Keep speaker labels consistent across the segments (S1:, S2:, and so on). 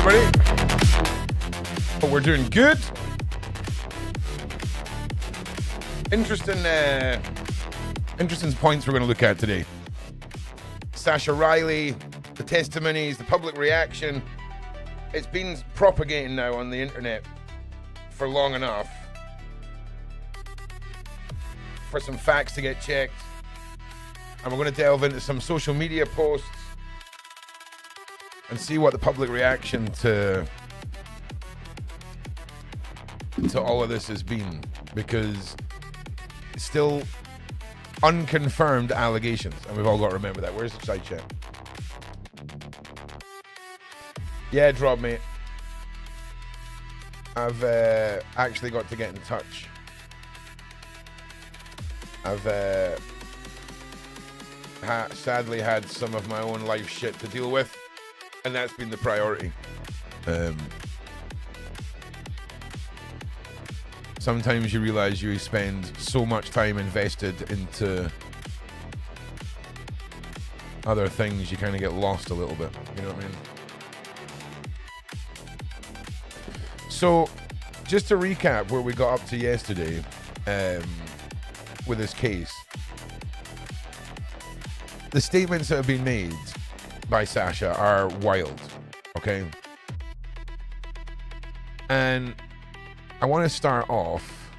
S1: everybody. Hope we're doing good. Interesting points we're going to look at today. Sascha Riley, the testimonies, the public reaction. It's been propagating now on the internet for long enough for some facts to get checked. And we're going to delve into some social media posts and see what the public reaction to all of this has been, because it's still unconfirmed allegations, and we've all got to remember that. Where's the side chat? Yeah, Drop, mate. I've actually got to get in touch. I've sadly had some of my own life shit to deal with, and that's been the priority. Sometimes you realize you spend so much time invested into other things, you kind of get lost a little bit. You know what I mean? So, just to recap where we got up to yesterday with this case. The statements that have been made by Sascha are wild, okay? And I want to start off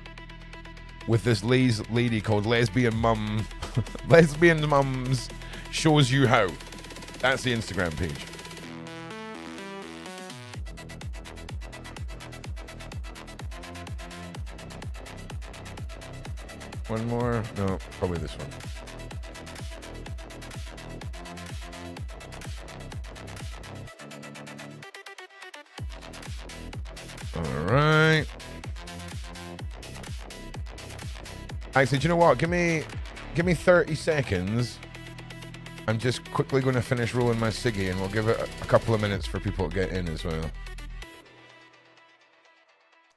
S1: with this lady called Lesbian Mum. Lesbian Mums Shows You How. That's the Instagram page. One more? No, probably this one. All right. Actually, do you know what? Give me 30 seconds. I'm just quickly going to finish rolling my ciggy, and we'll give it a couple of minutes for people to get in as well.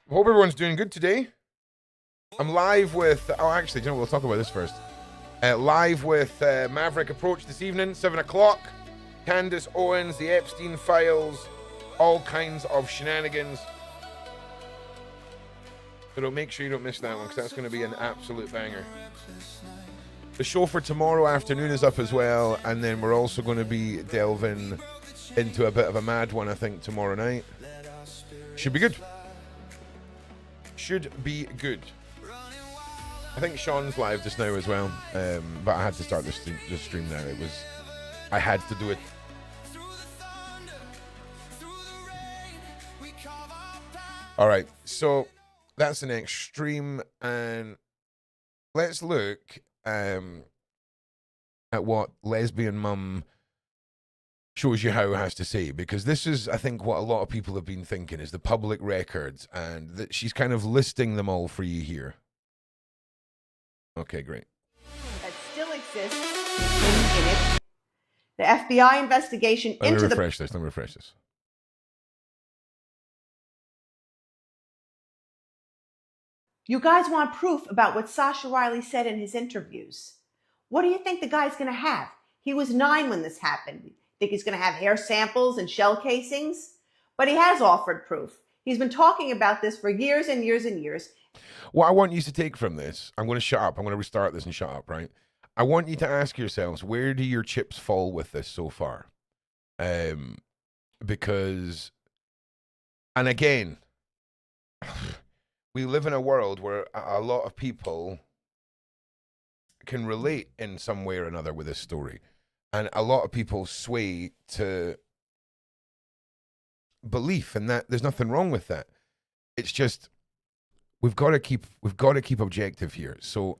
S1: Hope everyone's doing good today. I'm live with... Oh, actually, do you know what? We'll talk about this first. Live with Maverick Approach this evening, 7 o'clock. Candace Owens, the Epstein files, all kinds of shenanigans. So make sure you don't miss that one, because that's going to be an absolute banger. The show for tomorrow afternoon is up as well, and then we're also going to be delving into a bit of a mad one, I think, tomorrow night. Should be good. Should be good. I think Sean's live just now as well, but I had to start the stream now. I had to do it. All right, so that's the next stream, and let's look at what Lesbian Mum Shows You How has to say, because this is, I think, what a lot of people have been thinking is the public records, and that she's kind of listing them all for you here. Okay, great.
S2: That still exists in it. The FBI investigation
S1: Let me
S2: into
S1: refresh this.
S2: You guys want proof about what Sascha Riley said in his interviews. What do you think the guy's going to have? He was 9 when this happened. Think he's going to have hair samples and shell casings? But he has offered proof. He's been talking about this for years and years and years.
S1: What I want you to take from this, I'm going to shut up. I'm going to restart this and shut up, right? I want you to ask yourselves, where do your chips fall with this so far? Because, and again, we live in a world where a lot of people can relate in some way or another with this story. And a lot of people sway to belief, and that there's nothing wrong with that. It's just, we've got to keep objective here. So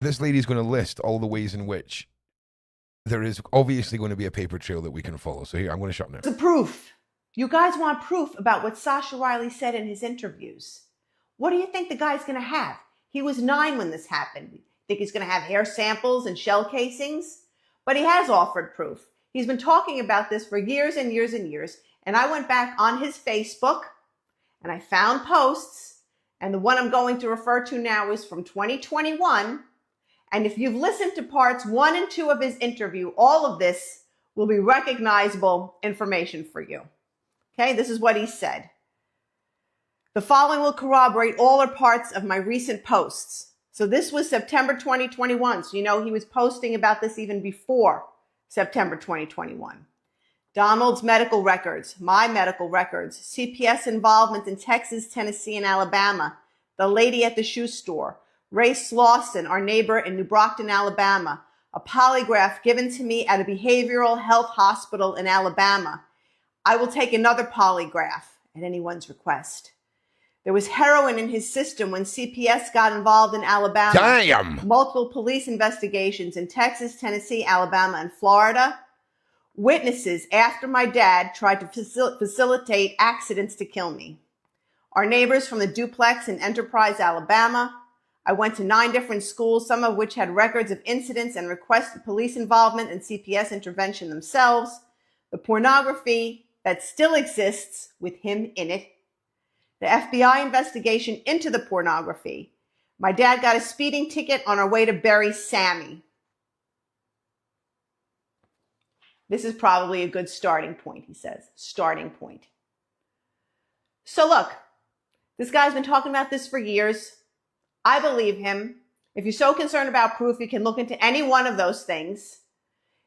S1: this lady's going to list all the ways in which there is obviously going to be a paper trail that we can follow. So here, I'm going to shut now.
S2: The proof. You guys want proof about what Sascha Riley said in his interviews. What do you think the guy's going to have? He was 9 when this happened. Think he's going to have hair samples and shell casings? But he has offered proof. He's been talking about this for years and years and years. And I went back on his Facebook and I found posts. And the one I'm going to refer to now is from 2021. And if you've listened to parts 1 and 2 of his interview, all of this will be recognizable information for you. Okay, this is what he said. The following will corroborate all or parts of my recent posts. So this was September 2021. So you know he was posting about this even before September 2021. Donald's medical records, my medical records, CPS involvement in Texas, Tennessee, and Alabama, the lady at the shoe store, Ray Slauson, our neighbor in New Brockton, Alabama, a polygraph given to me at a behavioral health hospital in Alabama. I will take another polygraph at anyone's request. There was heroin in his system when CPS got involved in Alabama.
S1: Damn!
S2: Multiple police investigations in Texas, Tennessee, Alabama, and Florida. Witnesses after my dad tried to facilitate accidents to kill me. Our neighbors from the duplex in Enterprise, Alabama. I went to 9 different schools, some of which had records of incidents and requested police involvement and CPS intervention themselves. The pornography that still exists with him in it. The FBI investigation into the pornography. My dad got a speeding ticket on our way to bury Sammy. This is probably a good starting point, he says. Starting point. So look, this guy's been talking about this for years. I believe him. If you're so concerned about proof, you can look into any one of those things.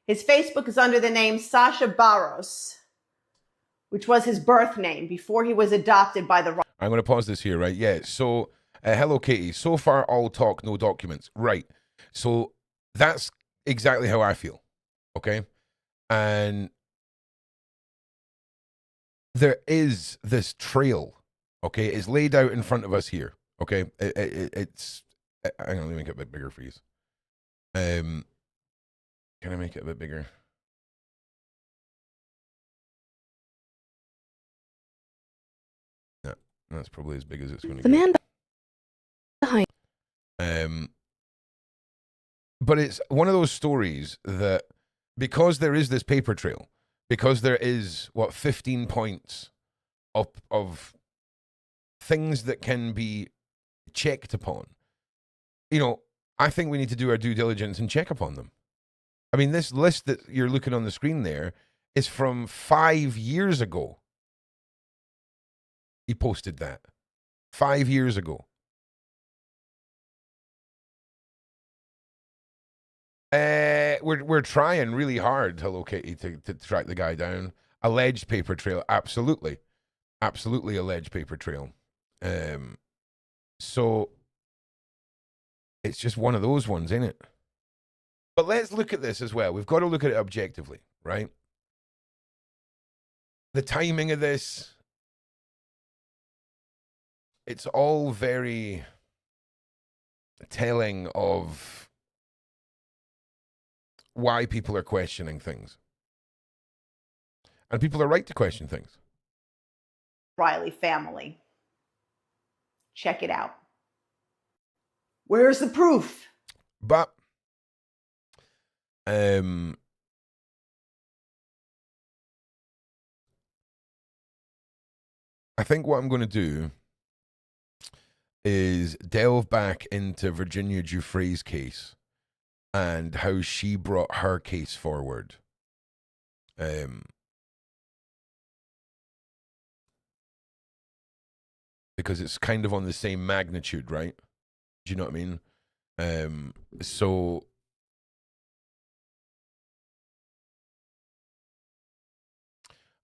S2: His Facebook is under the name Sascha Barros, which was his birth name before he was adopted by the...
S1: I'm going to pause this here, right? Yeah, so, hello, Katie. So far, all talk, no documents. Right. So that's exactly how I feel, okay? And there is this trail, okay? It's laid out in front of us here, okay? It's... Hang on, let me make it a bit bigger for you. Can I make it a bit bigger? No, that's probably as big as it's going to
S3: The
S1: get.
S3: man behind.
S1: But it's one of those stories that, because there is this paper trail, because there is, 15 points of things that can be checked upon, you know, I think we need to do our due diligence and check upon them. I mean, this list that you're looking on the screen there is from 5 years ago. He posted that 5 years ago. We're trying really hard, hello Katie, to track the guy down. Alleged paper trail, absolutely alleged paper trail. So it's just one of those ones, ain't it? But let's look at this as well. We've got to look at it objectively, right? The timing of this, it's all very telling of why people are questioning things. And people are right to question things.
S2: Riley family. Check it out. Where's the proof?
S1: But I think what I'm going to do is delve back into Virginia Giuffre's case and how she brought her case forward. Because it's kind of on the same magnitude, right? Do you know what I mean? So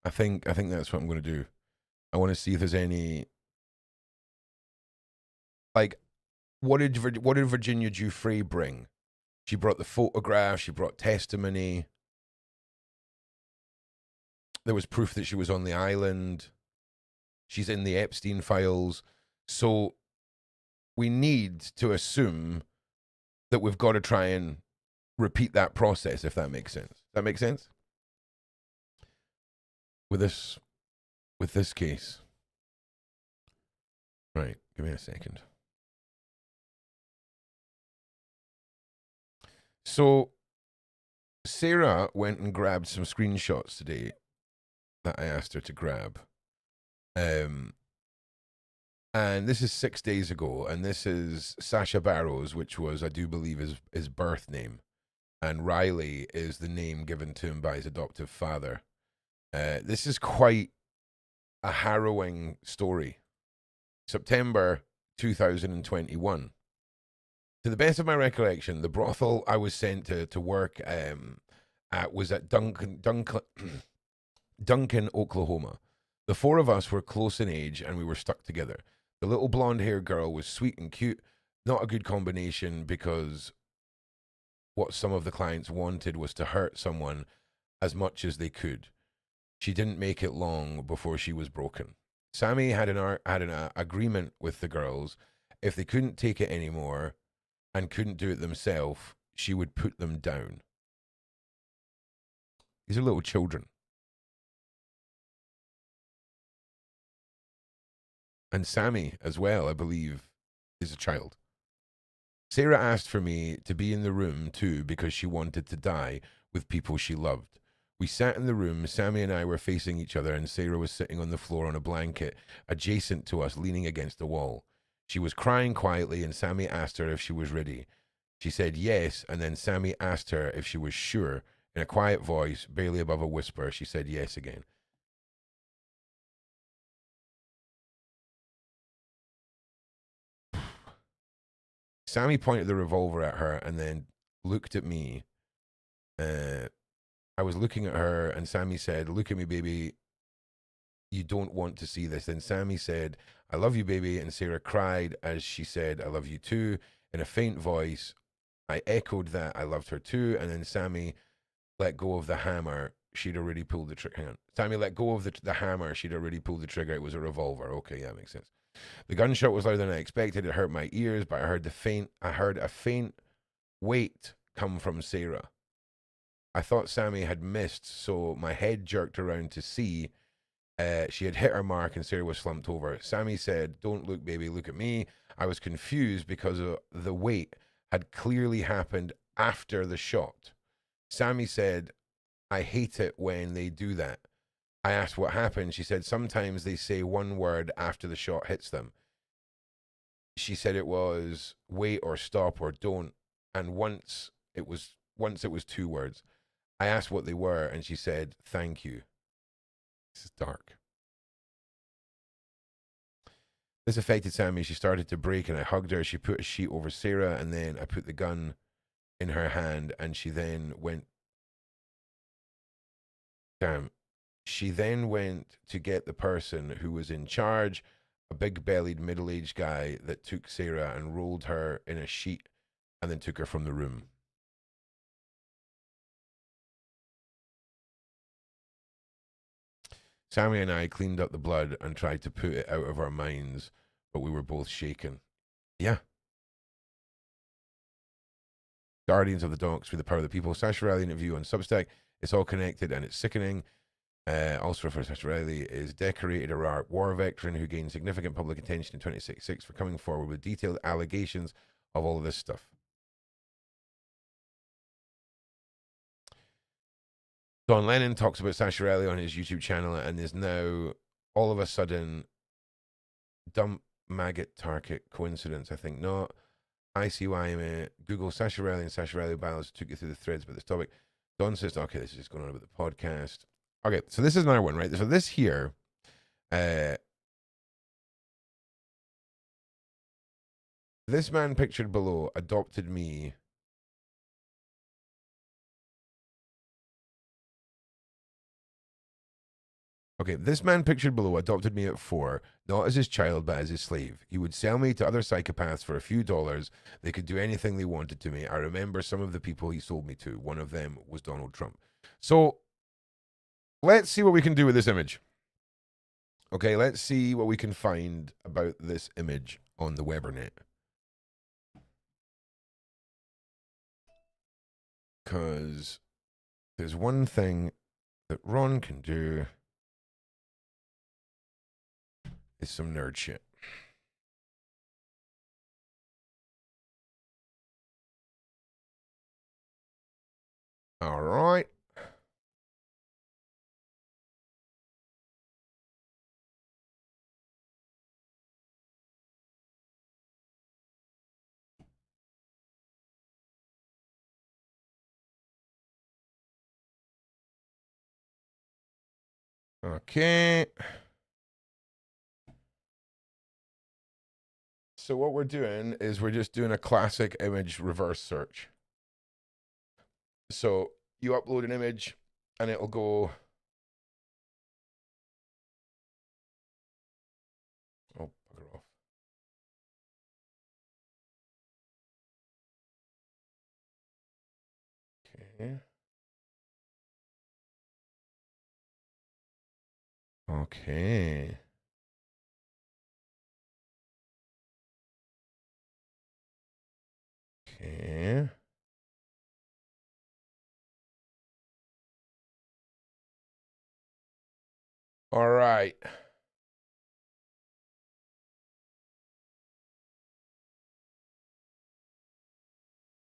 S1: I think that's what I'm going to do. I want to see if there's any, like, what did Virginia Giuffre bring? She brought the photograph. She brought testimony. There was proof that she was on the island. She's in the Epstein files. So we need to assume that we've got to try and repeat that process, if that makes sense. That make sense? With this case. Right, give me a second. So Sarah went and grabbed some screenshots today that I asked her to grab. And this is 6 days ago, and this is Sascha Barros, which was, I do believe, his birth name. and Riley is the name given to him by his adoptive father. This is quite a harrowing story. September 2021. To the best of my recollection, the brothel I was sent to work at was at Duncan, Oklahoma. The four of us were close in age and we were stuck together. The little blonde-haired girl was sweet and cute, not a good combination because what some of the clients wanted was to hurt someone as much as they could. She didn't make it long before she was broken. Sammy had an agreement with the girls. If they couldn't take it anymore and couldn't do it themselves, she would put them down. These are little children. And Sammy, as well, I believe, is a child. Sarah asked for me to be in the room, too, because she wanted to die with people she loved. We sat in the room, Sammy and I were facing each other, and Sarah was sitting on the floor on a blanket, adjacent to us, leaning against the wall. She was crying quietly, and Sammy asked her if she was ready. She said yes, and then Sammy asked her if she was sure. In a quiet voice, barely above a whisper, she said yes again. Sammy pointed the revolver at her and then looked at me. I was looking at her, and Sammy said, "Look at me, baby. You don't want to see this." Then Sammy said, "I love you, baby." And Sarah cried as she said, "I love you too," in a faint voice. I echoed that I loved her too. And then Sammy let go of the hammer. She'd already pulled the trigger. Hang on. Sammy let go of the hammer. She'd already pulled the trigger. It was a revolver. Okay, yeah, makes sense. The gunshot was louder than I expected. It hurt my ears, but I heard a faint weight come from Sarah. I thought Sammy had missed, so my head jerked around to see she had hit her mark and Sarah was slumped over. Sammy said, "Don't look, baby, look at me." I was confused because the weight had clearly happened after the shot. Sammy said, "I hate it when they do that." I asked what happened. She said, "Sometimes they say one word after the shot hits them." She said it was wait or stop or don't. And once it was 2 words. I asked what they were, and she said, "Thank you." This is dark. This affected Sammy. She started to break, and I hugged her. She put a sheet over Sarah, and then I put the gun in her hand, and she then went. Damn. She then went to get the person who was in charge, a big-bellied, middle-aged guy that took Sarah and rolled her in a sheet, and then took her from the room. Sammy and I cleaned up the blood and tried to put it out of our minds, but we were both shaken. Yeah. Guardians of the Donks through the power of the people. Sascha Riley interview on Substack. It's all connected and it's sickening. Also referred to Sascha Riley is decorated Iraq war veteran who gained significant public attention in 2066 for coming forward with detailed allegations of all of this stuff. Don Lennon talks about Sascha Riley on his YouTube channel and is now all of a sudden dump maggot target. Coincidence? I think not. ICYMA, Google Sascha Riley and Sascha Riley battles took you through the threads about this topic. Don says, okay, this is just going on about the podcast. Okay, so this is another one, right? So this here, this man pictured below adopted me. Okay, this man pictured below adopted me at 4, not as his child, but as his slave. He would sell me to other psychopaths for a few dollars. They could do anything they wanted to me. I remember some of the people he sold me to. One of them was Donald Trump. So let's see what we can do with this image. Okay, let's see what we can find about this image on the Webernet. Because there's one thing that Ron can do is some nerd shit. All right. Okay. So what we're doing is we're just doing a classic image reverse search. So you upload an image and it'll go. Oh, bugger off. Okay. Okay. Okay. All right.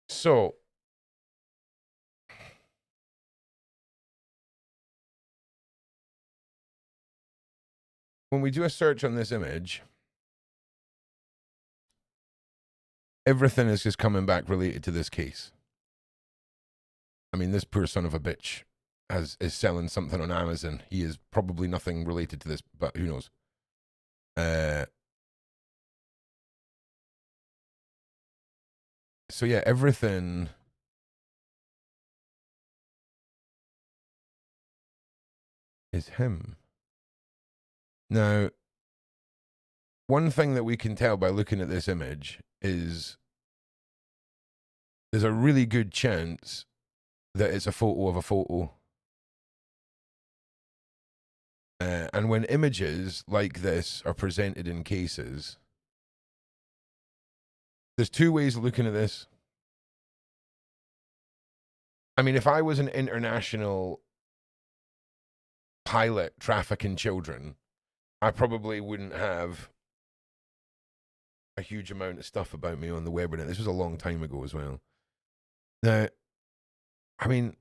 S1: So when we do a search on this image, everything is just coming back related to this case. I mean, this poor son of a bitch is selling something on Amazon. He is probably nothing related to this, but who knows? So yeah, everything is him. Now, one thing that we can tell by looking at this image is there's a really good chance that it's a photo of a photo. And when images like this are presented in cases, there's two ways of looking at this. I mean, if I was an international pilot trafficking children, I probably wouldn't have a huge amount of stuff about me on the web. This was a long time ago as well. Now, I mean,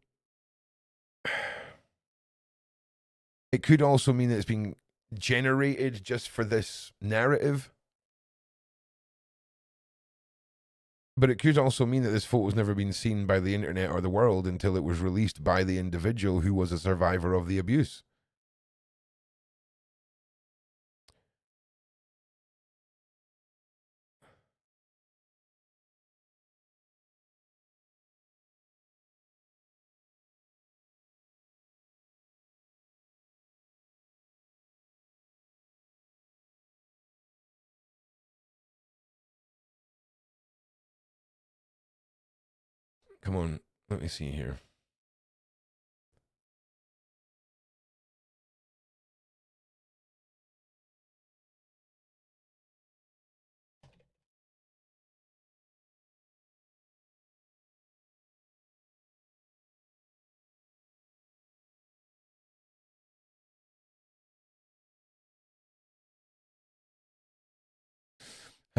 S1: it could also mean that it's being generated just for this narrative. But it could also mean that this photo's never been seen by the internet or the world until it was released by the individual who was a survivor of the abuse. Come on, let me see here.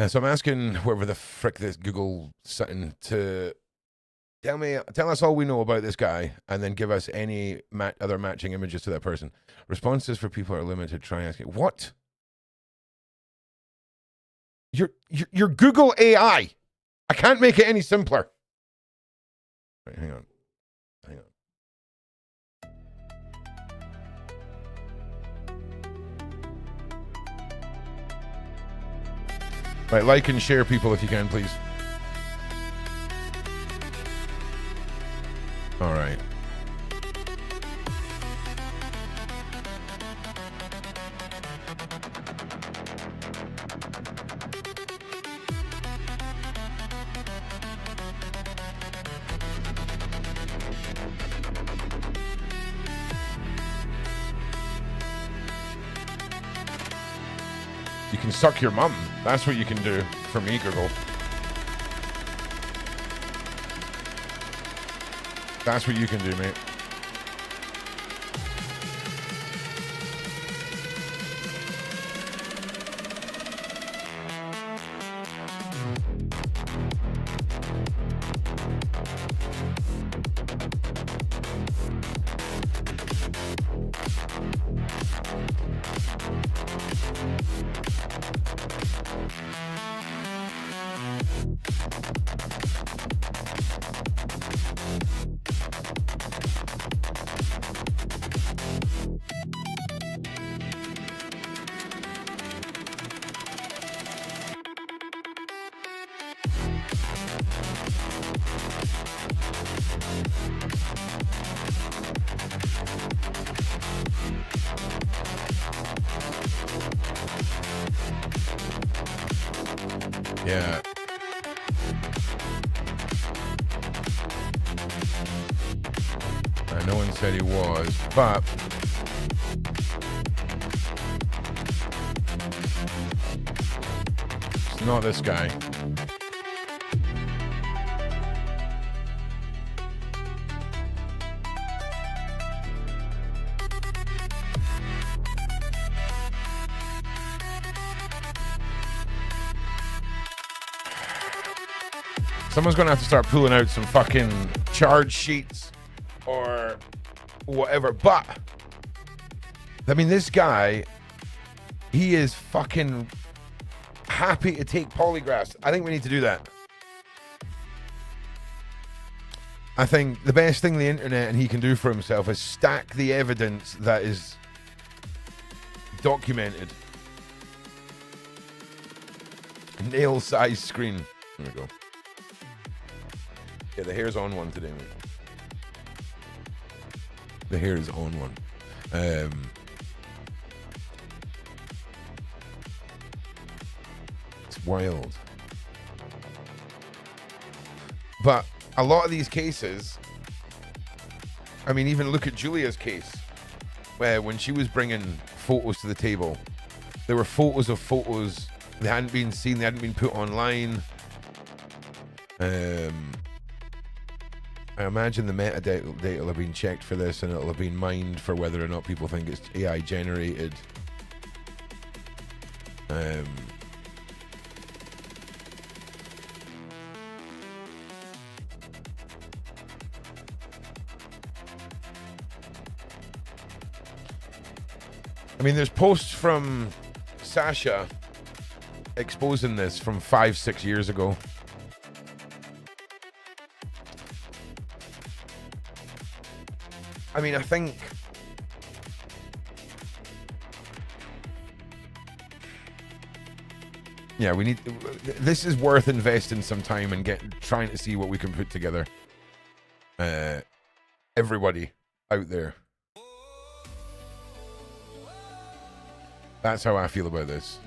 S1: So I'm asking whoever the frick this Google something to tell us all we know about this guy, and then give us any other matching images to that person. Responses for people are limited. Try asking what? Your Google AI. I can't make it any simpler. Right, hang on. Right, like and share, people, if you can, please. All right. You can suck your mum. That's what you can do for me, Google. That's what you can do, mate. Yeah. No one said he was, but it's not this guy. Someone's gonna have to start pulling out some fucking charge sheets or whatever. But I mean, this guy, he is fucking happy to take polygraphs. I think we need to do that. I think the best thing the internet and he can do for himself is stack the evidence that is documented. Nail-sized screen. There we go. Yeah, the hair's on one today, mate. The hair is on one. It's wild. But a lot of these cases, I mean, even look at Julia's case, where when she was bringing photos to the table, there were photos of photos that hadn't been seen, they hadn't been put online. I imagine the metadata will have been checked for this, and it'll have been mined for whether or not people think it's AI generated. I mean, there's posts from Sascha exposing this from 5-6 years ago. I mean, I think yeah, we need. This is worth investing some time and trying to see what we can put together. Everybody out there. That's how I feel about this.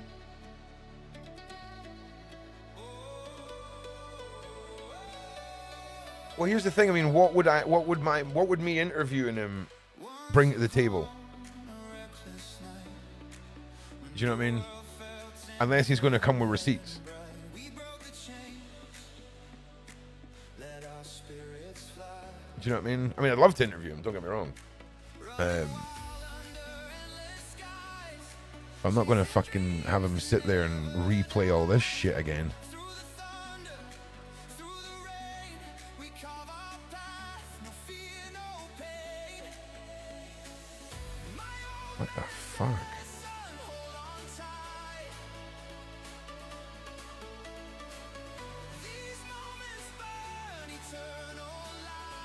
S1: Well, here's the thing. I mean, what would me interviewing him bring to the table? Do you know what I mean? Unless he's going to come with receipts. Do you know what I mean? I mean, I'd love to interview him. Don't get me wrong. I'm not going to fucking have him sit there and replay all this shit again. What the fuck?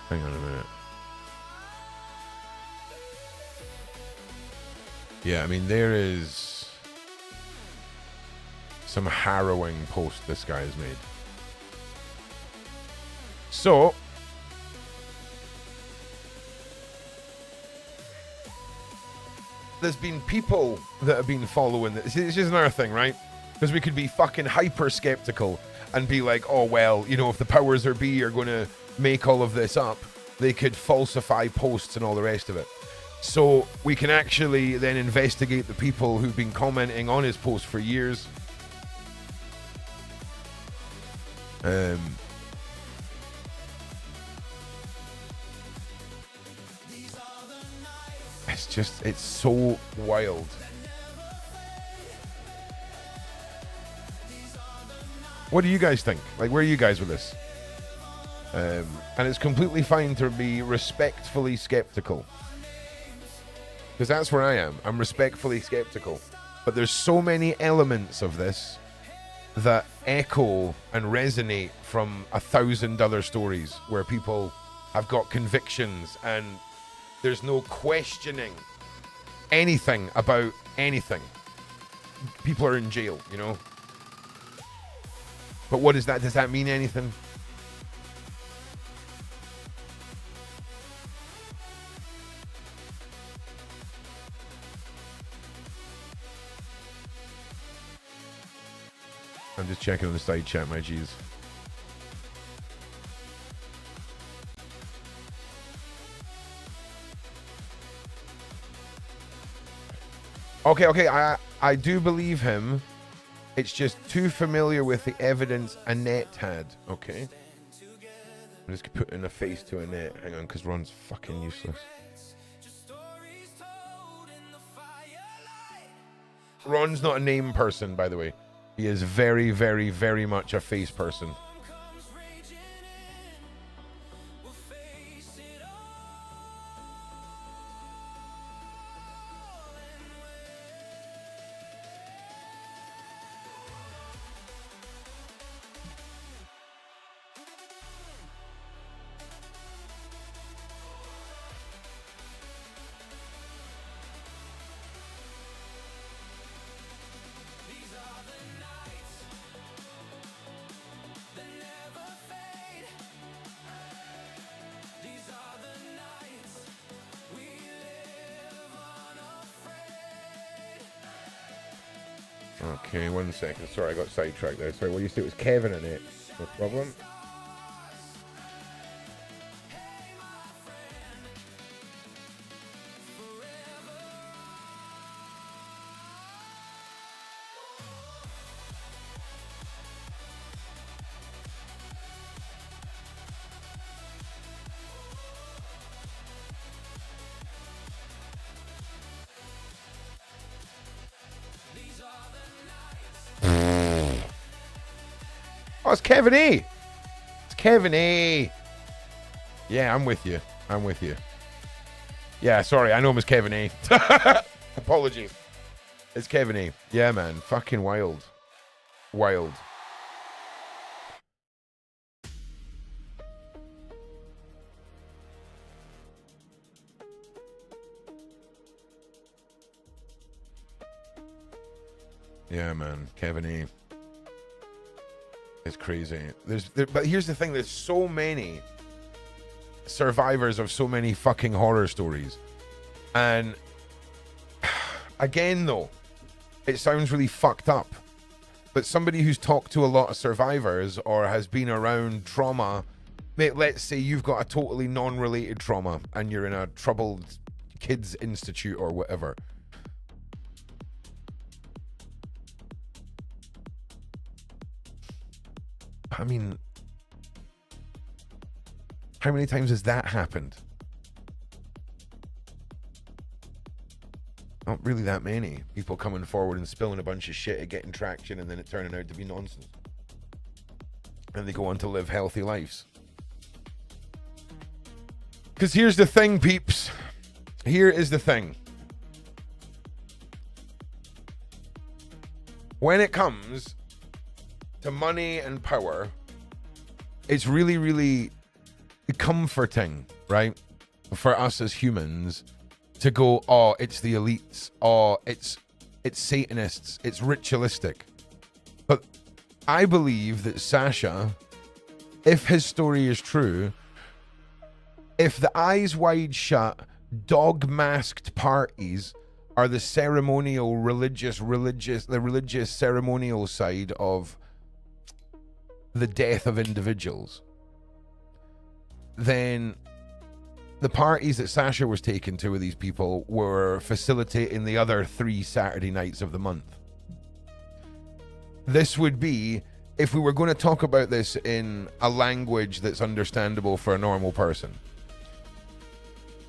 S1: Hang on a minute. Yeah, I mean, there is some harrowing post this guy has made. So, there's been people that have been following this. This is another thing, right? Because we could be fucking hyper skeptical and be like, oh, well, you know, if the powers that be are going to make all of this up, they could falsify posts and all the rest of it. So we can actually then investigate the people who've been commenting on his post for years. It's so wild. What do you guys think? Like, where are you guys with this? And it's completely fine to be respectfully skeptical. Because that's where I am. I'm respectfully skeptical. But there's so many elements of this that echo and resonate from 1,000 other stories where people have got convictions and there's no questioning anything about anything. People are in jail, you know? But what is that? Does that mean anything? I'm just checking on the side chat, my G's. Okay, I do believe him. It's just too familiar with the evidence Annette had. Okay. I'm just putting a face to Annette. Hang on, because Ron's fucking useless. Ron's not a name person, by the way. He is very, very, very much a face person. Okay, 1 second. Sorry, I got sidetracked there. Sorry, what you said was Kevin in it. No problem. Oh, it's Kevin E. It's Kevin E. Yeah, I'm with you. I'm with you. Yeah, sorry. I know him as Kevin E. Apologies. It's Kevin E. Yeah, man. Fucking wild. Wild. Yeah, man. Kevin E. It's crazy. But here's the thing. There's so many survivors of so many fucking horror stories. And again, though, it sounds really fucked up. But somebody who's talked to a lot of survivors or has been around trauma, mate, let's say you've got a totally non-related trauma and you're in a troubled kids institute or whatever. I mean, how many times has that happened? Not really that many. People coming forward and spilling a bunch of shit at getting traction and then it turning out to be nonsense. And they go on to live healthy lives. Because here's the thing, peeps. Here is the thing. When it comes to money and power, it's really, really comforting, right? For us as humans to go, oh, it's the elites, oh, it's Satanists, it's ritualistic. But I believe that Sascha, if his story is true, if the eyes wide shut, dog-masked parties are the ceremonial the religious ceremonial side of the death of individuals, then the parties that Sascha was taken to with these people were facilitating the other 3 Saturday nights of the month. This would be, if we were going to talk about this in a language that's understandable for a normal person,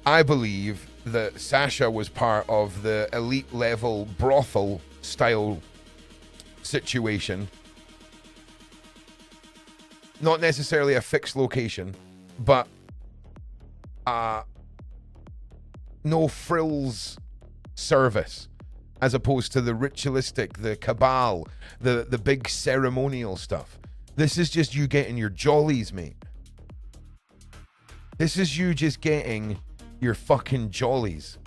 S1: I believe that Sascha was part of the elite level brothel style situation. Not necessarily a fixed location, but no frills service, as opposed to the ritualistic, the cabal, the big ceremonial stuff. This is just you getting your jollies, mate. This is you just getting your fucking jollies.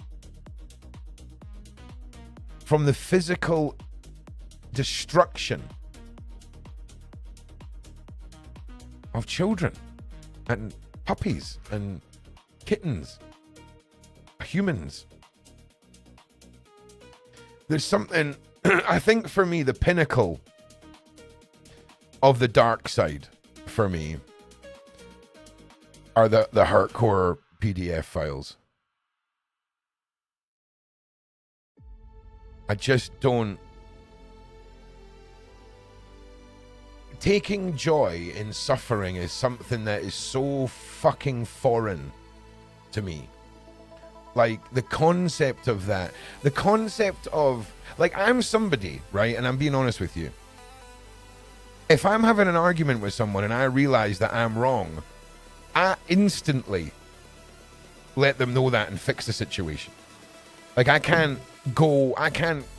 S1: From the physical destruction of children and puppies and kittens, humans. There's something, I think for me, the pinnacle of the dark side for me are the hardcore PDF files. I just don't. Taking joy in suffering is something that is so fucking foreign to me. Like, the concept of that, the concept of, like, I'm somebody, right? And I'm being honest with you. If I'm having an argument with someone and I realize that I'm wrong, I instantly let them know that and fix the situation. Like, I can't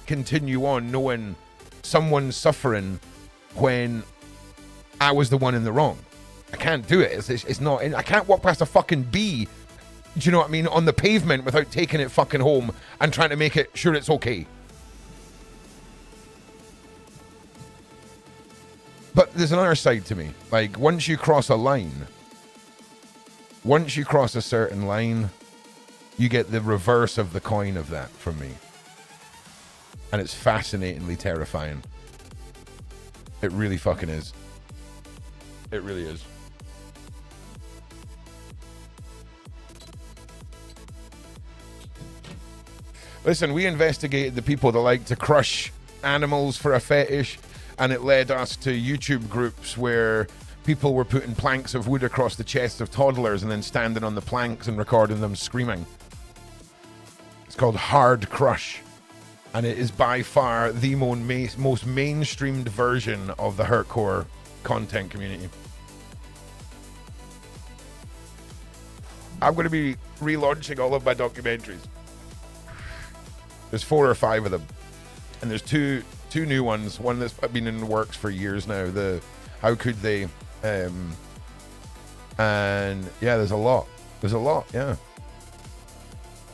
S1: continue on knowing someone's suffering when I was the one in the wrong. I can't do it. It's not, I can't walk past a fucking bee, do you know what I mean, on the pavement without taking it fucking home and trying to make it sure it's okay. But there's another side to me. Like, once you cross a line, once you cross a certain line, you get the reverse of the coin of that from me. And it's fascinatingly terrifying. It really fucking is. It really is. Listen, we investigated the people that like to crush animals for a fetish, and it led us to YouTube groups where people were putting planks of wood across the chests of toddlers and then standing on the planks and recording them screaming. It's called Hard Crush, and it is by far the most mainstreamed version of the hardcore content community. I'm going to be relaunching all of my documentaries. There's 4 or 5 of them, and there's two new ones. One that's been in the works for years now. The How Could They? And yeah, there's a lot. Yeah.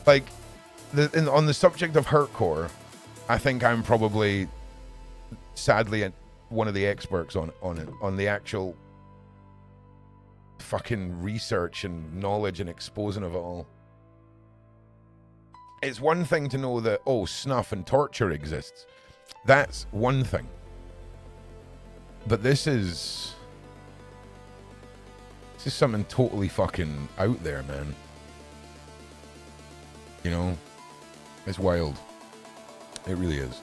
S1: Like, on the subject of hardcore, I think I'm probably, sadly, one of the experts on it, on the actual fucking research and knowledge and exposing of it all. It's one thing to know that, oh, snuff and torture exists. That's one thing. But this is something totally fucking out there, man. You know? It's wild. It really is.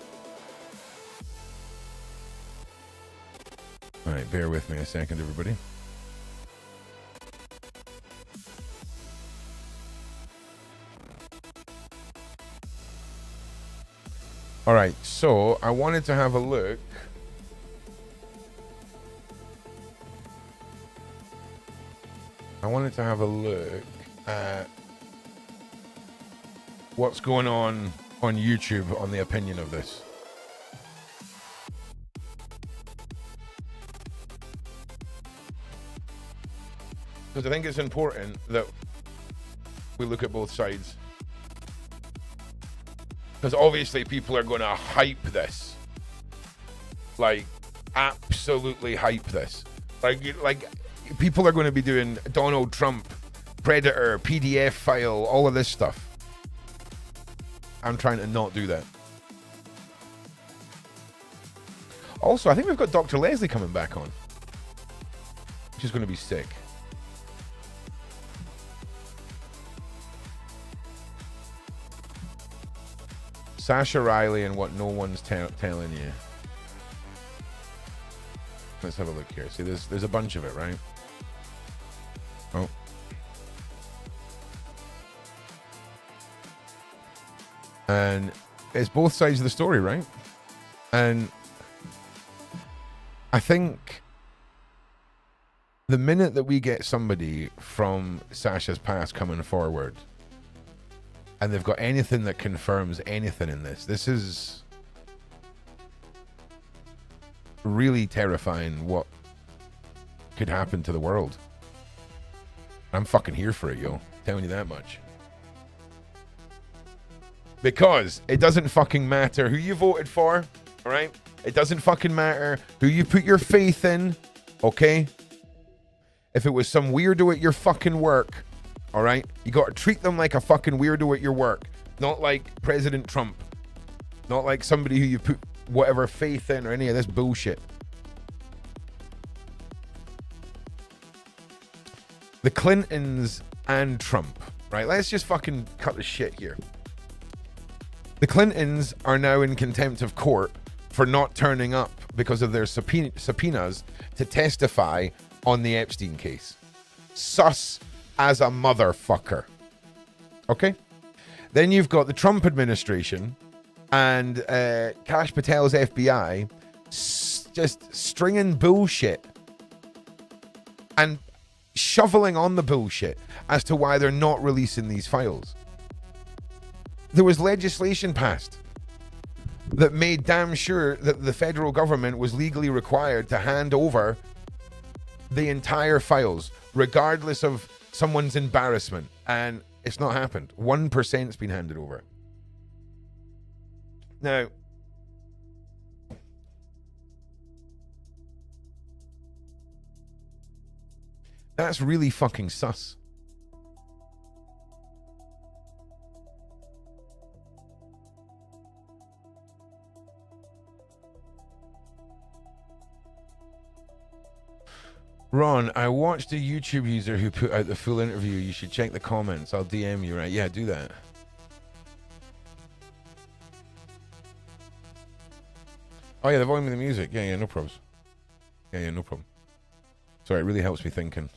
S1: Alright, bear with me a second, everybody. All right, so I wanted to have a look. At what's going on YouTube on the opinion of this. Because I think it's important that we look at both sides. Because obviously people are going to hype this. Like, absolutely hype this. Like people are going to be doing Donald Trump, Predator, PDF file, all of this stuff. I'm trying to not do that. Also, I think we've got Dr. Leslie coming back on, which is going to be sick. Sascha Riley and what no one's telling you. Let's have a look here. See, there's a bunch of it, right? Oh. And it's both sides of the story, right? And I think the minute that we get somebody from Sascha's past coming forward, and they've got anything that confirms anything in this is really terrifying what could happen to the world. I'm fucking here for it, yo. Telling you that much. Because it doesn't fucking matter who you voted for, all right? It doesn't fucking matter who you put your faith in, okay? If it was some weirdo at your fucking work, all right? You got to treat them like a fucking weirdo at your work. Not like President Trump. Not like somebody who you put whatever faith in or any of this bullshit. the Clintons and Trump, right? Let's just fucking cut the shit here. The Clintons are now in contempt of court for not turning up because of their subpoenas to testify on the Epstein case. Sus as a motherfucker. Okay? Then you've got the Trump administration and Kash Patel's FBI just stringing bullshit and shoveling on the bullshit as to why they're not releasing these files. There was legislation passed that made damn sure that the federal government was legally required to hand over the entire files, regardless of someone's embarrassment. And it's not happened. 1%'s been handed over. Now, that's really fucking sus. Ron, I watched a YouTube user who put out the full interview. You should check the comments. I'll DM you, right? Yeah, do that. Oh, yeah, the volume of the music. Yeah, no problems. Yeah, no problem. Sorry, it really helps me thinking.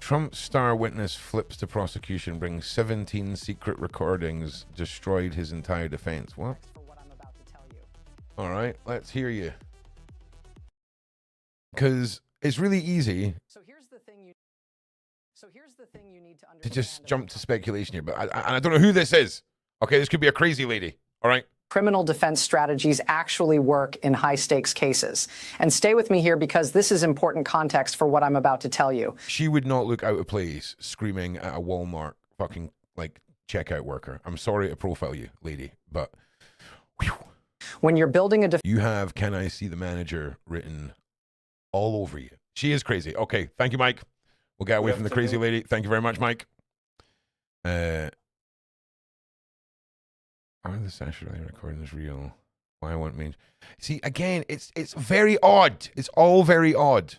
S1: Trump star witness flips to prosecution, brings 17 secret recordings, destroyed his entire defense. What? All right, let's hear you. Because it's really easy
S4: here's the thing you need to understand
S1: to just jump to speculation here, but I don't know who this is. Okay, this could be a crazy lady. All right.
S4: Criminal defense strategies actually work in high-stakes cases. And stay with me here because this is important context for what I'm about to tell you.
S1: She would not look out of place screaming at a Walmart fucking, like, checkout worker. I'm sorry to profile you, lady, but... Whew.
S4: When you're building a
S1: you have "Can I see the manager" written all over you. She is crazy. Okay, thank you, Mike. We'll get away from the crazy lady. Thank you very much, Mike. Are the Sascha recordings real? Why won't me? See, again, it's very odd. It's all very odd.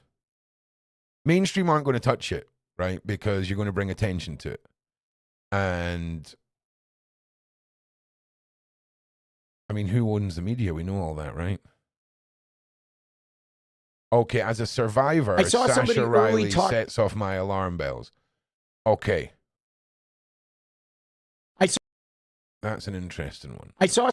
S1: Mainstream aren't going to touch it, right? Because you're going to bring attention to it. And I mean, who owns the media? We know all that, right? Okay, as a survivor, Sascha Riley sets off my alarm bells. Okay. That's an interesting one.
S5: I saw.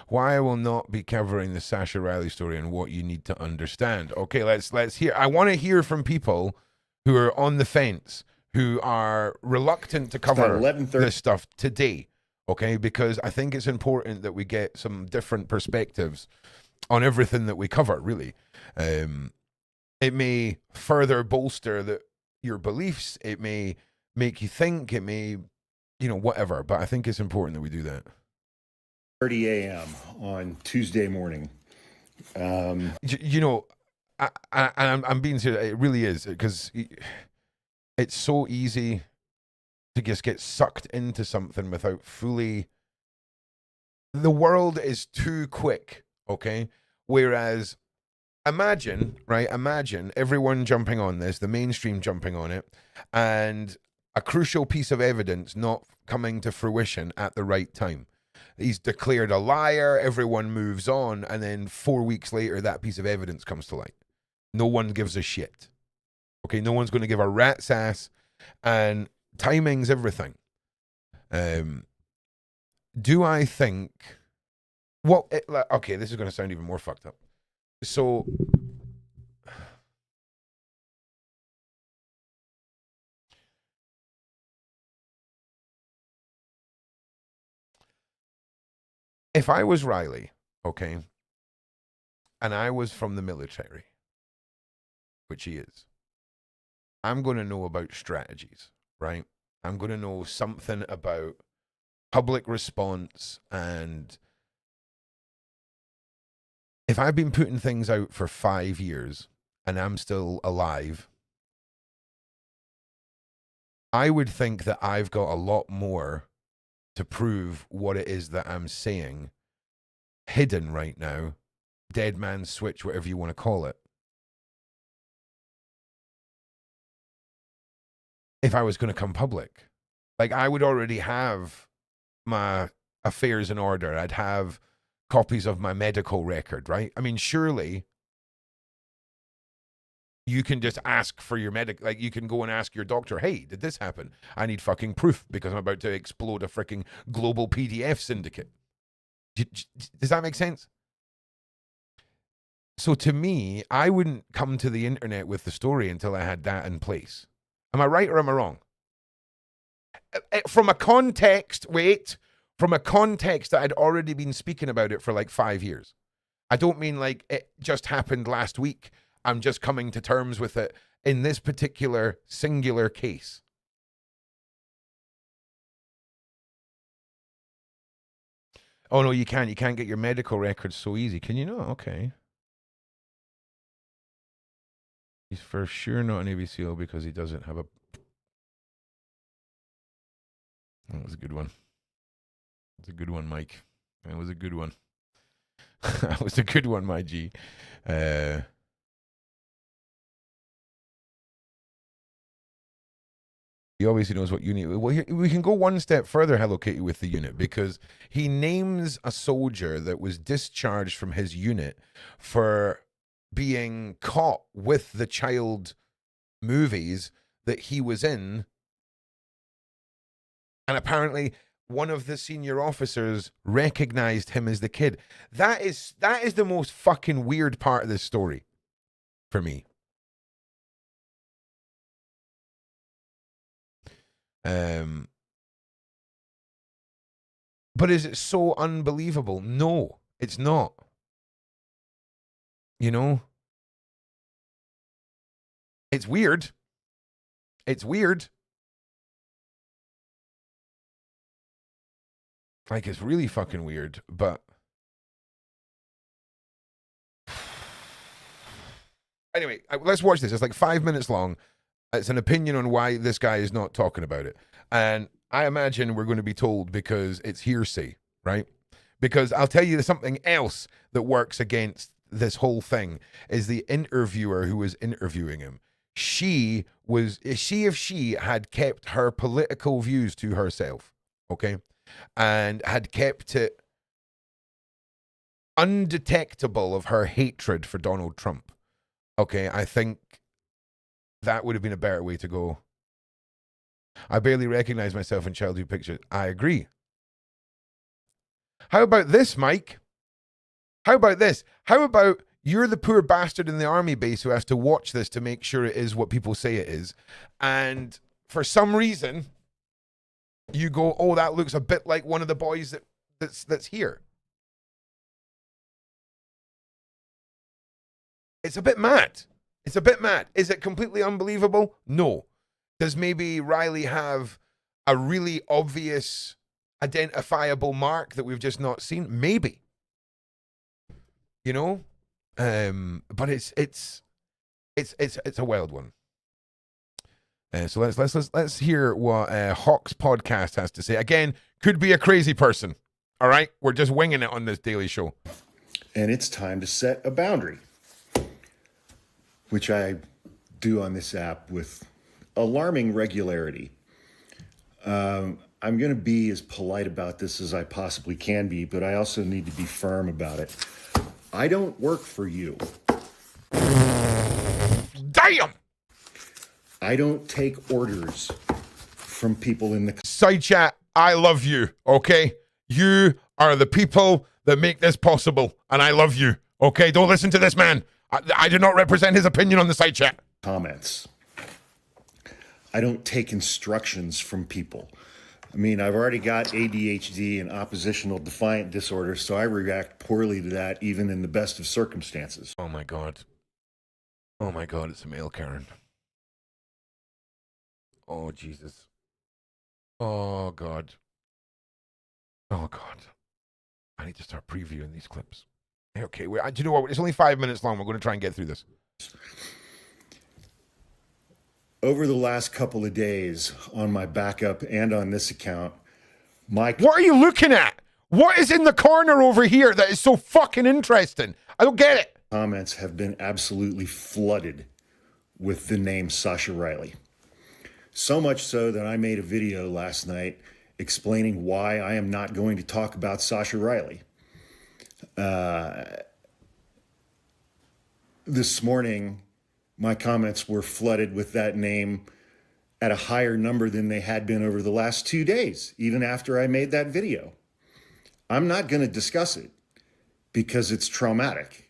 S1: Why I will not be covering the Sascha Riley story and what you need to understand. Okay, let's hear. I want to hear from people who are on the fence, who are reluctant to cover this stuff today. Okay, because I think it's important that we get some different perspectives on everything that we cover. Really. It may further bolster your beliefs. It may make you think. It may, whatever. But I think it's important that we do that.
S5: 30 a.m. on Tuesday morning.
S1: I'm being serious. It really is, because it's so easy to just get sucked into something without fully. The world is too quick. Okay, whereas. Imagine everyone jumping on this, the mainstream jumping on it, and a crucial piece of evidence not coming to fruition at the right time. He's declared a liar, everyone moves on, and then 4 weeks later, that piece of evidence comes to light. No one gives a shit. Okay, no one's going to give a rat's ass, and timing's everything. Do I think... okay, this is going to sound even more fucked up. So, if I was Riley, okay, and I was from the military, which he is, I'm going to know about strategies, right? I'm going to know something about public response, and if I've been putting things out for 5 years and I'm still alive, I would think that I've got a lot more to prove what it is that I'm saying hidden right now, dead man's switch, whatever you want to call it. If I was going to come public, like, I would already have my affairs in order. I'd have copies of my medical record, right? I mean, surely you can just ask for your like, you can go and ask your doctor, hey, did this happen? I need fucking proof because I'm about to explode a freaking global PDF syndicate. Does that make sense? So to me, I wouldn't come to the internet with the story until I had that in place. Am I right or am I wrong? From a context that I'd already been speaking about it for like 5 years. I don't mean like it just happened last week. I'm just coming to terms with it in this particular singular case. Oh, no, you can't. You can't get your medical records so easy. Can you not? Okay. He's for sure not an ABCO because he doesn't have a... That was a good one. That's a good one, Mike. That was a good one. That was a good one, my G. He obviously knows what unit. Well, we can go one step further, Hello Kitty, with the unit, because he names a soldier that was discharged from his unit for being caught with the child movies that he was in. And apparently one of the senior officers recognized him as the kid. That is the most fucking weird part of this story for me. But is it so unbelievable? No, it's not. You know? It's weird. It's weird. Like, it's really fucking weird, but... Anyway, let's watch this. It's like 5 minutes long. It's an opinion on why this guy is not talking about it. And I imagine we're going to be told because it's hearsay, right? Because I'll tell you something else that works against this whole thing is the interviewer who was interviewing him. If she had kept her political views to herself, okay, and had kept it undetectable of her hatred for Donald Trump, okay, I think that would have been a better way to go. I barely recognize myself in childhood pictures. I agree. How about this, Mike? How about this? How about you're the poor bastard in the army base who has to watch this to make sure it is what people say it is, and for some reason you go, oh, that looks a bit like one of the boys that's here. It's a bit mad. It's a bit mad. Is it completely unbelievable? No. Does maybe Riley have a really obvious, identifiable mark that we've just not seen? Maybe. You know? But it's a wild one. So let's hear what Hawk's podcast has to say. Again, could be a crazy person. All right? We're just winging it on this daily show.
S5: And it's time to set a boundary, which I do on this app with alarming regularity. I'm going to be as polite about this as I possibly can be, but I also need to be firm about it. I don't work for you.
S1: Damn!
S5: I don't take orders from people in the
S1: side chat. I love you, okay? You are the people that make this possible, and I love you, okay? Don't listen to this man. I do not represent his opinion on the side chat.
S5: Comments. I don't take instructions from people. I mean, I've already got ADHD and oppositional defiant disorder, so I react poorly to that even in the best of circumstances.
S1: Oh my God. Oh my God, it's a male Karen. Oh, Jesus. Oh, God. Oh, God. I need to start previewing these clips. Okay, do you know what? It's only 5 minutes long. We're going to try and get through this.
S5: Over the last couple of days on my backup and on this account, my
S1: What are you looking at? What is in the corner over here that is so fucking interesting? I don't get it.
S5: comments have been absolutely flooded with the name Sascha Riley. So much so that I made a video last night explaining why I am not going to talk about Sascha Riley. This morning, my comments were flooded with that name at a higher number than they had been over the last 2 days, even after I made that video. I'm not going to discuss it because it's traumatic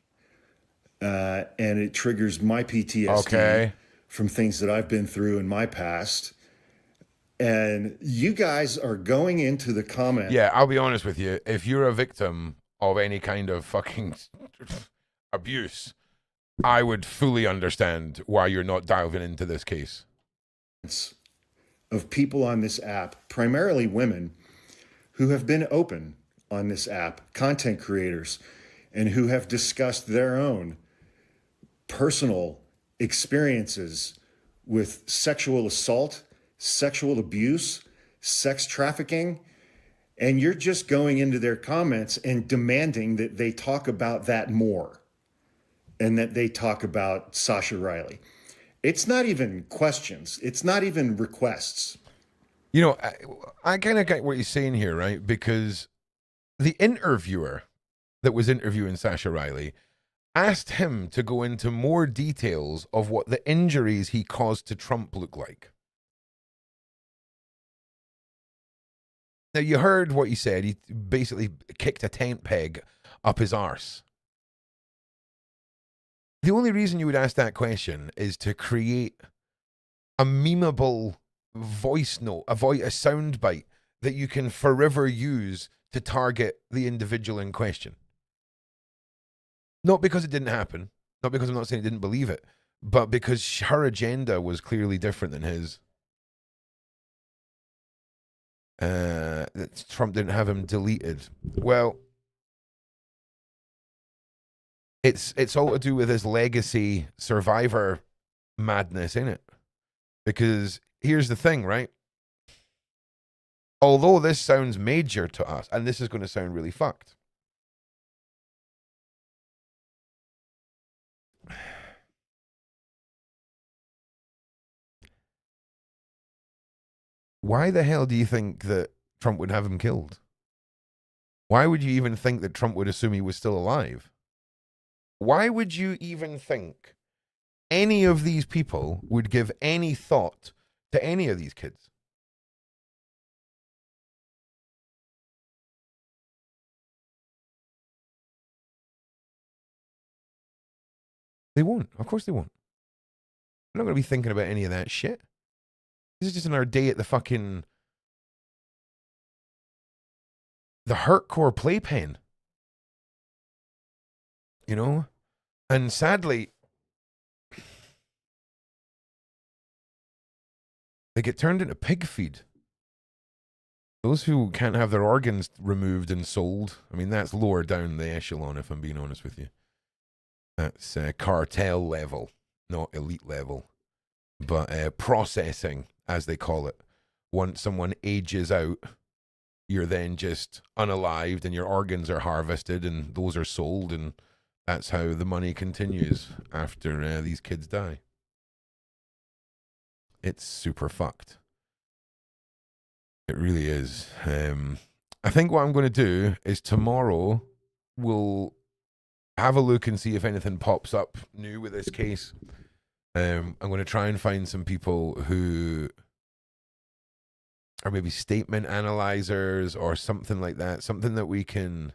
S5: and it triggers my PTSD from things that I've been through in my past. And you guys are going into the comments.
S1: Yeah, I'll be honest with you. If you're a victim of any kind of fucking abuse, I would fully understand why you're not diving into this case.
S5: Of people on this app, primarily women, who have been open on this app, content creators, and who have discussed their own personal experiences with sexual assault, sexual abuse, sex trafficking, and you're just going into their comments and demanding that they talk about that more and that they talk about Sascha Riley. It's not even questions. It's not even requests.
S1: You know, I kind of get what he's saying here, right? Because the interviewer that was interviewing Sascha Riley asked him to go into more details of what the injuries he caused to Trump look like. Now, you heard what he said. He basically kicked a tent peg up his arse. The only reason you would ask that question is to create a memeable voice note, a soundbite that you can forever use to target the individual in question. Not because it didn't happen, not because I'm not saying he didn't believe it, but because her agenda was clearly different than his. That Trump didn't have him deleted. Well, it's all to do with his legacy survivor madness, ain't it? Because here's the thing, right? Although this sounds major to us, and this is going to sound really fucked. Why the hell do you think that Trump would have him killed? Why would you even think that Trump would assume he was still alive? Why would you even think any of these people would give any thought to any of these kids? They won't. Of course they won't. They're not going to be thinking about any of that shit. This is just another day at the hardcore playpen. You know? And sadly, they get turned into pig feed. Those who can't have their organs removed and sold, I mean, that's lower down the echelon, if I'm being honest with you. That's cartel level, not elite level. But processing, as they call it. Once someone ages out, you're then just unalived and your organs are harvested and those are sold, and that's how the money continues after these kids die. It's super fucked. It really is. I think what I'm going to do is tomorrow we'll have a look and see if anything pops up new with this case. I'm going to try and find some people who are maybe statement analyzers or something like that. Something that we can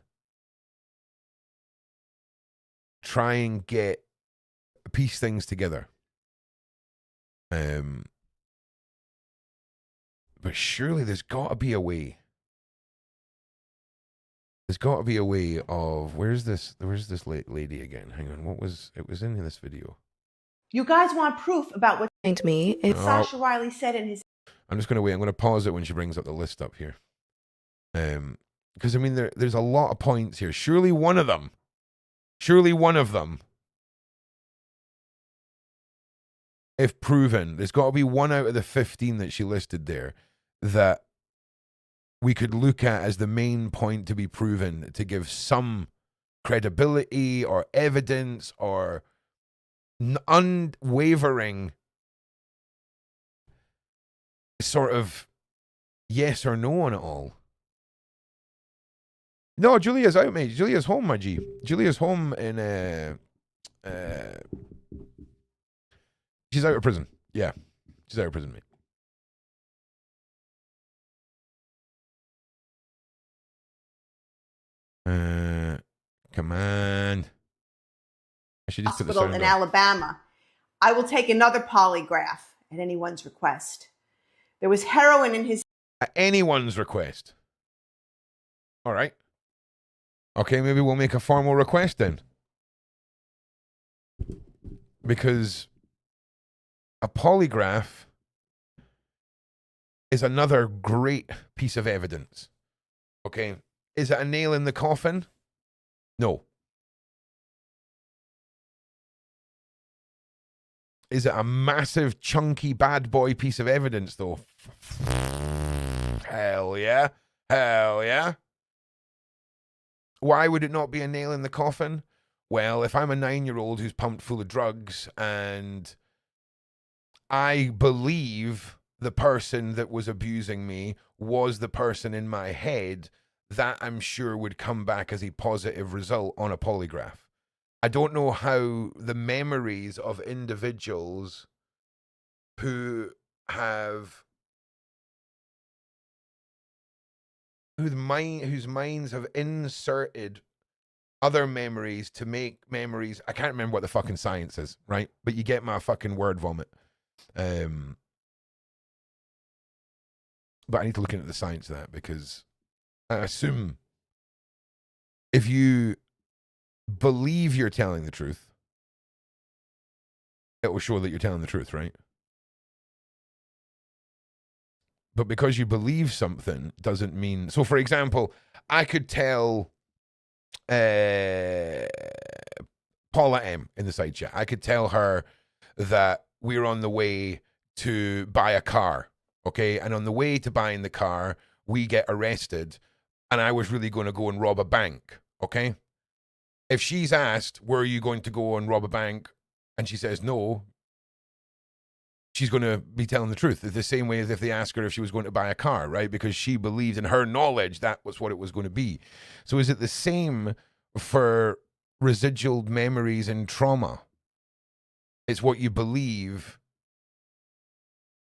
S1: try and piece things together. But surely there's got to be a way. There's got to be a way of where's this lady again? Hang on, it was in this video.
S2: You guys want proof about what
S3: To me, it's
S2: Sascha Riley said in his...
S1: I'm just going to wait. I'm going to pause it when she brings up the list up here. Because, I mean, there's a lot of points here. Surely one of them, if proven, there's got to be one out of the 15 that she listed there that we could look at as the main point to be proven to give some credibility or evidence or unwavering sort of yes or no on it all. No, Julia's out, mate. Julia's home, my G. Julia's home in she's out of prison. Yeah. She's out of prison, mate. Come on. I should just put the
S2: Hospital
S1: sound
S2: in
S1: on.
S2: Alabama. I will take another polygraph at anyone's request. There was heroin in his...
S1: At anyone's request. All right. Okay, maybe we'll make a formal request then. Because a polygraph is another great piece of evidence. Okay. Is it a nail in the coffin? No. Is it a massive, chunky, bad boy piece of evidence, though? Hell yeah. Hell yeah. Why would it not be a nail in the coffin? Well, if I'm a 9-year-old who's pumped full of drugs and I believe the person that was abusing me was the person in my head, that I'm sure would come back as a positive result on a polygraph. I don't know how the memories of individuals who have whose minds have inserted other memories to make memories. I can't remember what the fucking science is, right? But you get my fucking word vomit. But I need to look into the science of that, because I assume if you believe you're telling the truth, it will show that you're telling the truth, right? But because you believe something doesn't mean... So, for example, I could tell Paula M in the side chat, I could tell her that we're on the way to buy a car, okay? And on the way to buying the car, we get arrested, and I was really going to go and rob a bank, okay? If she's asked, where are you going to go and rob a bank? And she says no, she's going to be telling the truth. The same way as if they ask her if she was going to buy a car, right? Because she believed in her knowledge that was what it was going to be. So is it the same for residual memories and trauma? It's what you believe,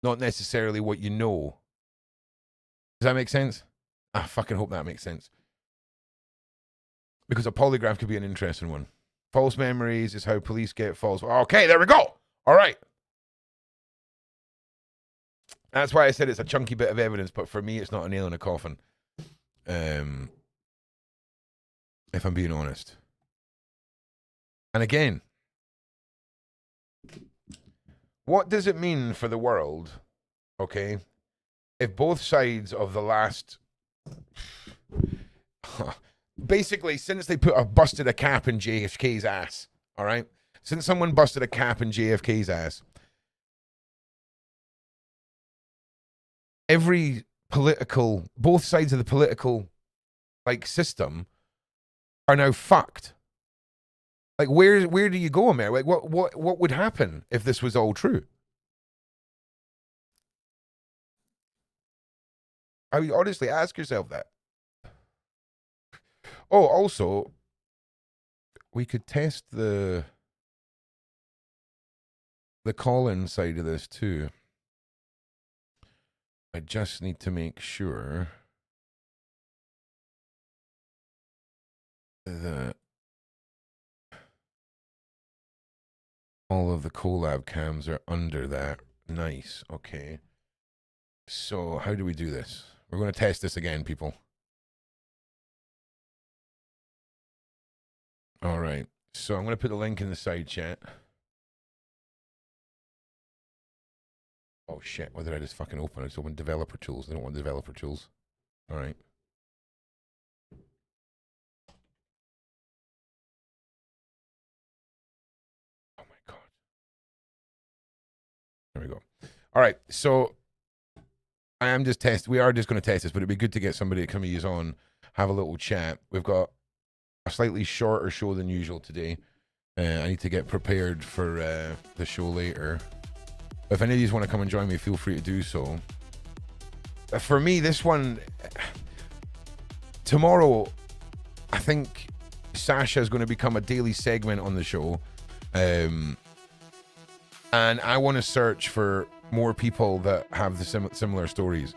S1: not necessarily what you know. Does that make sense? I fucking hope that makes sense. Because a polygraph could be an interesting one. False memories is how police get false. Okay, there we go. All right. That's why I said it's a chunky bit of evidence, but for me, it's not a nail in a coffin. If I'm being honest. And again, what does it mean for the world, okay, if both sides of the last... Basically, since they busted a cap in JFK's ass, all right? Since someone busted a cap in JFK's ass, both sides of the political, like, system are now fucked. Like, where do you go, America? Like, what would happen if this was all true? I mean, honestly, ask yourself that. Oh, also, we could test the call-in side of this too. I just need to make sure that all of the collab cams are under that. Nice. Okay. So how do we do this? We're going to test this again, people. All right. So I'm going to put the link in the side chat. Oh, shit. What did I just fucking open? I just opened developer tools. I don't want developer tools. All right. All right, so we are just going to test this, but it'd be good to get somebody to come use on, have a little chat. We've got a slightly shorter show than usual today. I need to get prepared for the show later. If any of you want to come and join me, feel free to do so. For me, this one, tomorrow, I think Sascha is going to become a daily segment on the show. And I want to search for more people that have the similar stories.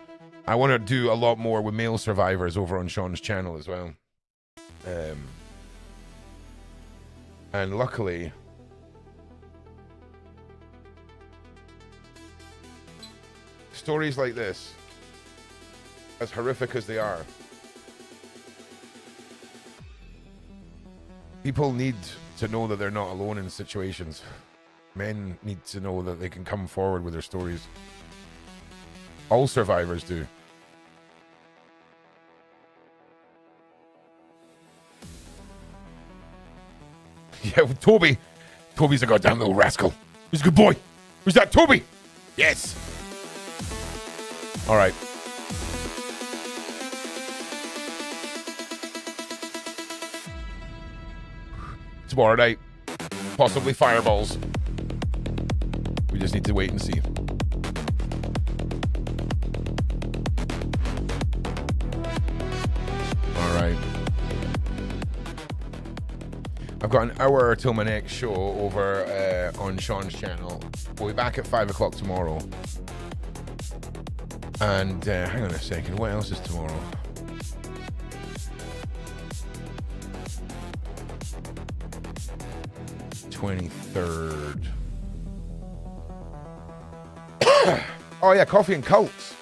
S1: I want to do a lot more with male survivors over on Sean's channel as well. And luckily, stories like this, as horrific as they are, people need to know that they're not alone in situations. Men need to know that they can come forward with their stories. All survivors do. Yeah, Toby. Toby's a goddamn little rascal. He's a good boy. Who's that, Toby? Yes. All right. Tomorrow night, possibly fireballs. We just need to wait and see. All right. I've got an hour till my next show over on Sean's channel. We'll be back at 5 o'clock tomorrow. And hang on a second, what else is tomorrow? '23rd. Oh yeah, Coffee and Cults.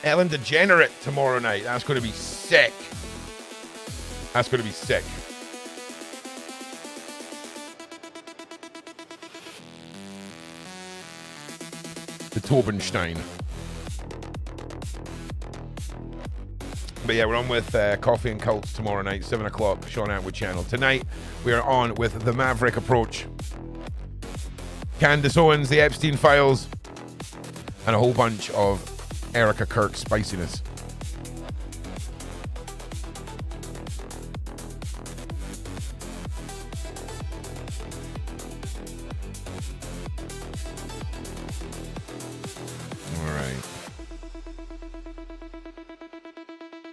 S1: Ellen DeGenerate tomorrow night. That's going to be sick. That's going to be sick. The Tobenstein. But yeah, we're on with Coffee and Cults tomorrow night, 7 o'clock, Sean Atwood channel. Tonight, we are on with The Maverick Approach, Candace Owens, The Epstein Files, and a whole bunch of Erica Kirk spiciness.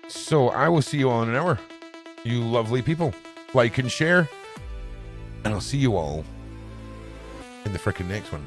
S1: So I will see you all in an hour, you lovely people. Like and share, and I'll see you all in the frickin' next one.